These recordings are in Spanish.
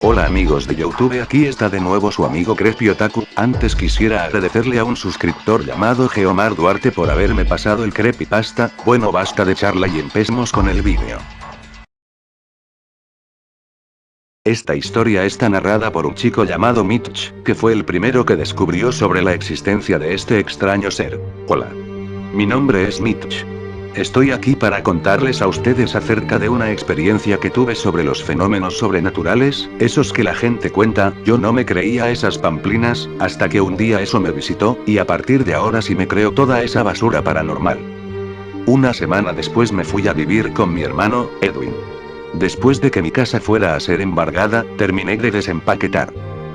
Hola amigos de YouTube, aquí está de nuevo su amigo Creepy Otaku. Antes quisiera agradecerle a un suscriptor llamado Geomar Duarte por haberme pasado el creepypasta. Bueno, basta de charla y empecemos con el vídeo. Esta historia está narrada por un chico llamado Mitch, que fue el primero que descubrió sobre la existencia de este extraño ser. Hola. Mi nombre es Mitch. Estoy aquí para contarles a ustedes acerca de una experiencia que tuve sobre los fenómenos sobrenaturales, esos que la gente cuenta. Yo no me creía esas pamplinas, hasta que un día eso me visitó, y a partir de ahora sí me creo toda esa basura paranormal. Una semana después me fui a vivir con mi hermano, Edwin. Después de que mi casa fuera a ser embargada, terminé de desempaquetar.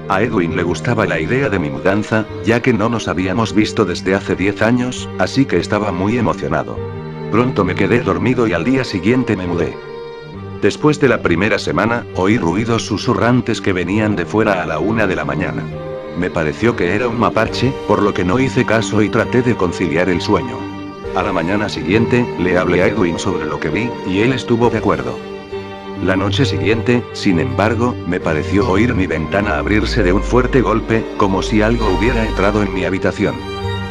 A Edwin le gustaba la idea de mi mudanza, ya que no nos habíamos visto desde hace 10 años, así que estaba muy emocionado. Pronto me quedé dormido y al día siguiente me mudé. Después de la primera semana, oí ruidos susurrantes que venían de fuera a la 1 de la mañana. Me pareció que era un mapache, por lo que no hice caso y traté de conciliar el sueño. A la mañana siguiente, le hablé a Edwin sobre lo que vi, y él estuvo de acuerdo. La noche siguiente, sin embargo, me pareció oír mi ventana abrirse de un fuerte golpe, como si algo hubiera entrado en mi habitación.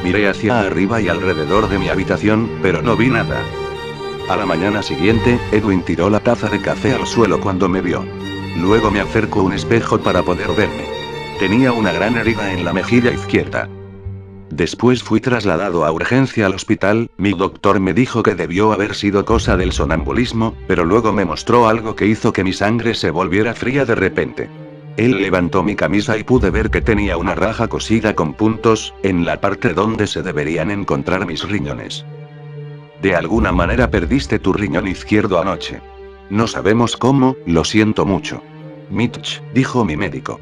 Miré hacia arriba y alrededor de mi habitación, pero no vi nada. A la mañana siguiente, Edwin tiró la taza de café al suelo cuando me vio. Luego me acercó a un espejo para poder verme. Tenía una gran herida en la mejilla izquierda. Después fui trasladado a urgencia al hospital. Mi doctor me dijo que debió haber sido cosa del sonambulismo, pero luego me mostró algo que hizo que mi sangre se volviera fría de repente. Él levantó mi camisa y pude ver que tenía una raja cosida con puntos, en la parte donde se deberían encontrar mis riñones. De alguna manera perdiste tu riñón izquierdo anoche. No sabemos cómo, lo siento mucho. Mitch, dijo mi médico.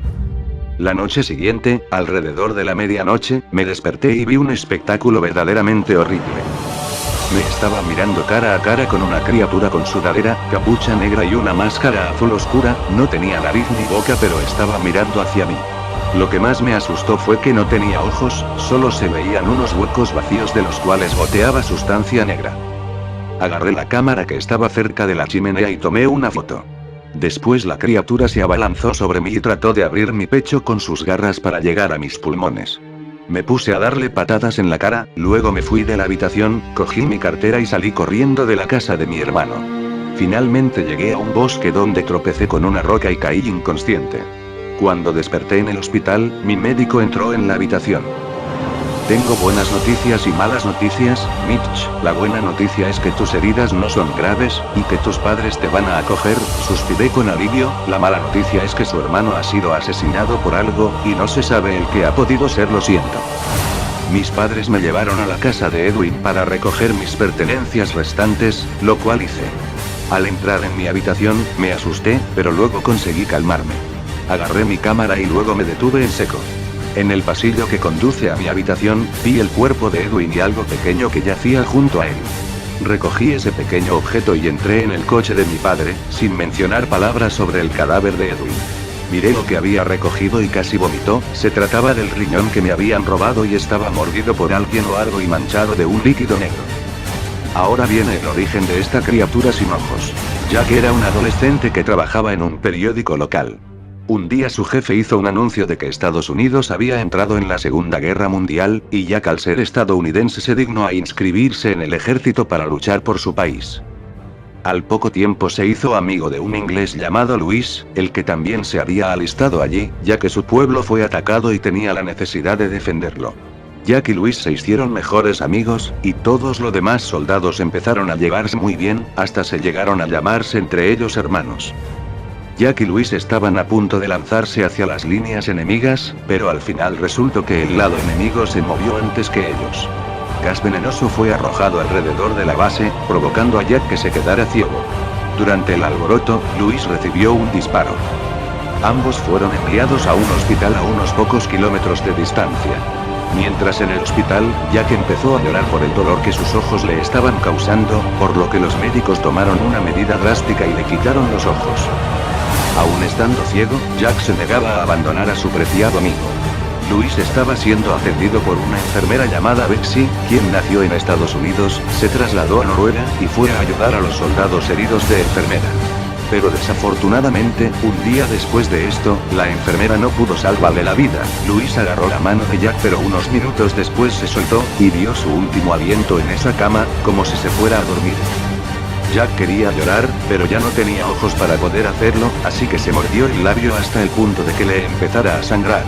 La noche siguiente, alrededor de la medianoche, me desperté y vi un espectáculo verdaderamente horrible. Me estaba mirando cara a cara con una criatura con sudadera, capucha negra y una máscara azul oscura. No tenía nariz ni boca, pero estaba mirando hacia mí. Lo que más me asustó fue que no tenía ojos, solo se veían unos huecos vacíos de los cuales goteaba sustancia negra. Agarré la cámara que estaba cerca de la chimenea y tomé una foto. Después la criatura se abalanzó sobre mí y trató de abrir mi pecho con sus garras para llegar a mis pulmones. Me puse a darle patadas en la cara, luego me fui de la habitación, cogí mi cartera y salí corriendo de la casa de mi hermano. Finalmente llegué a un bosque donde tropecé con una roca y caí inconsciente. Cuando desperté en el hospital, mi médico entró en la habitación. Tengo buenas noticias y malas noticias, Mitch. La buena noticia es que tus heridas no son graves, y que tus padres te van a acoger, suspiré con alivio. La mala noticia es que su hermano ha sido asesinado por algo, y no se sabe el que ha podido ser, lo siento. Mis padres me llevaron a la casa de Edwin para recoger mis pertenencias restantes, lo cual hice. Al entrar en mi habitación, me asusté, pero luego conseguí calmarme. Agarré mi cámara y luego me detuve en seco. En el pasillo que conduce a mi habitación, vi el cuerpo de Edwin y algo pequeño que yacía junto a él. Recogí ese pequeño objeto y entré en el coche de mi padre, sin mencionar palabras sobre el cadáver de Edwin. Miré lo que había recogido y casi vomitó. Se trataba del riñón que me habían robado y estaba mordido por alguien o algo y manchado de un líquido negro. Ahora viene el origen de esta criatura sin ojos. Jack era un adolescente que trabajaba en un periódico local. Un día su jefe hizo un anuncio de que Estados Unidos había entrado en la Segunda Guerra Mundial, y Jack, al ser estadounidense, se dignó a inscribirse en el ejército para luchar por su país. Al poco tiempo se hizo amigo de un inglés llamado Luis, el que también se había alistado allí, ya que su pueblo fue atacado y tenía la necesidad de defenderlo. Jack y Luis se hicieron mejores amigos, y todos los demás soldados empezaron a llevarse muy bien, hasta se llegaron a llamarse entre ellos hermanos. Jack y Luis estaban a punto de lanzarse hacia las líneas enemigas, pero al final resultó que el lado enemigo se movió antes que ellos. Gas venenoso fue arrojado alrededor de la base, provocando a Jack que se quedara ciego. Durante el alboroto, Luis recibió un disparo. Ambos fueron enviados a un hospital a unos pocos kilómetros de distancia. Mientras en el hospital, Jack empezó a llorar por el dolor que sus ojos le estaban causando, por lo que los médicos tomaron una medida drástica y le quitaron los ojos. Aún estando ciego, Jack se negaba a abandonar a su preciado amigo. Luis estaba siendo atendido por una enfermera llamada Betsy, quien nació en Estados Unidos, se trasladó a Noruega, y fue a ayudar a los soldados heridos de enfermera. Pero desafortunadamente, un día después de esto, la enfermera no pudo salvarle la vida. Luis agarró la mano de Jack pero unos minutos después se soltó, y dio su último aliento en esa cama, como si se fuera a dormir. Jack quería llorar, pero ya no tenía ojos para poder hacerlo, así que se mordió el labio hasta el punto de que le empezara a sangrar.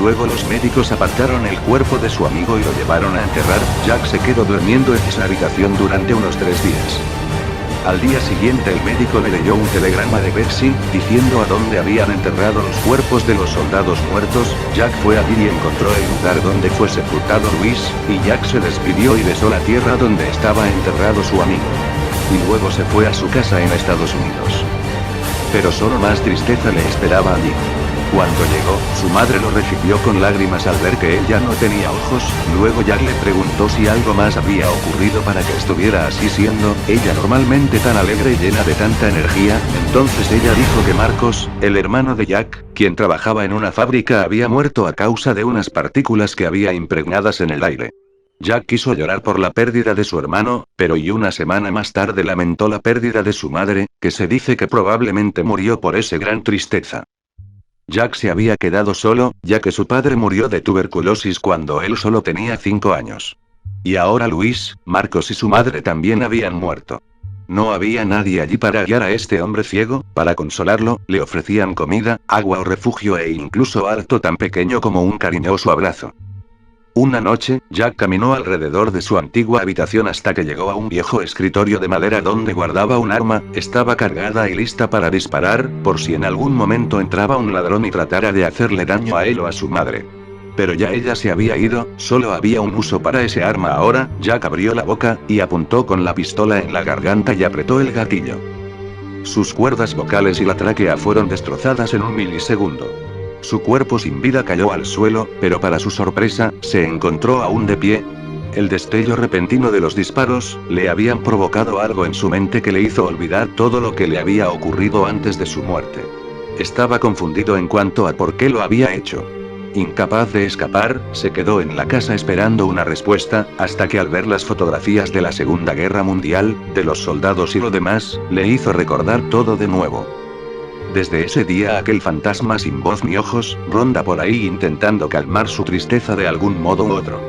Luego los médicos apartaron el cuerpo de su amigo y lo llevaron a enterrar. Jack se quedó durmiendo en esa habitación durante unos 3 días. Al día siguiente el médico le leyó un telegrama de Betsy, diciendo a dónde habían enterrado los cuerpos de los soldados muertos. Jack fue allí y encontró el lugar donde fue sepultado Luis, y Jack se despidió y besó la tierra donde estaba enterrado su amigo. Y luego se fue a su casa en Estados Unidos. Pero solo más tristeza le esperaba allí. Cuando llegó, su madre lo recibió con lágrimas al ver que él ya no tenía ojos. Luego Jack le preguntó si algo más había ocurrido para que estuviera así, siendo ella normalmente tan alegre y llena de tanta energía. Entonces ella dijo que Marcos, el hermano de Jack, quien trabajaba en una fábrica, había muerto a causa de unas partículas que había impregnadas en el aire. Jack quiso llorar por la pérdida de su hermano, pero una semana más tarde lamentó la pérdida de su madre, que se dice que probablemente murió por esa gran tristeza. Jack se había quedado solo, ya que su padre murió de tuberculosis cuando él solo tenía 5 años. Y ahora Luis, Marcos y su madre también habían muerto. No había nadie allí para guiar a este hombre ciego, para consolarlo. Le ofrecían comida, agua o refugio e incluso algo tan pequeño como un cariñoso abrazo. Una noche, Jack caminó alrededor de su antigua habitación hasta que llegó a un viejo escritorio de madera donde guardaba un arma. Estaba cargada y lista para disparar, por si en algún momento entraba un ladrón y tratara de hacerle daño a él o a su madre. Pero ya ella se había ido, solo había un uso para ese arma ahora. Jack abrió la boca, y apuntó con la pistola en la garganta y apretó el gatillo. Sus cuerdas vocales y la tráquea fueron destrozadas en un milisegundo. Su cuerpo sin vida cayó al suelo, pero para su sorpresa, se encontró aún de pie. El destello repentino de los disparos, le habían provocado algo en su mente que le hizo olvidar todo lo que le había ocurrido antes de su muerte. Estaba confundido en cuanto a por qué lo había hecho. Incapaz de escapar, se quedó en la casa esperando una respuesta, hasta que al ver las fotografías de la Segunda Guerra Mundial, de los soldados y lo demás, le hizo recordar todo de nuevo. Desde ese día aquel fantasma sin voz ni ojos, ronda por ahí intentando calmar su tristeza de algún modo u otro.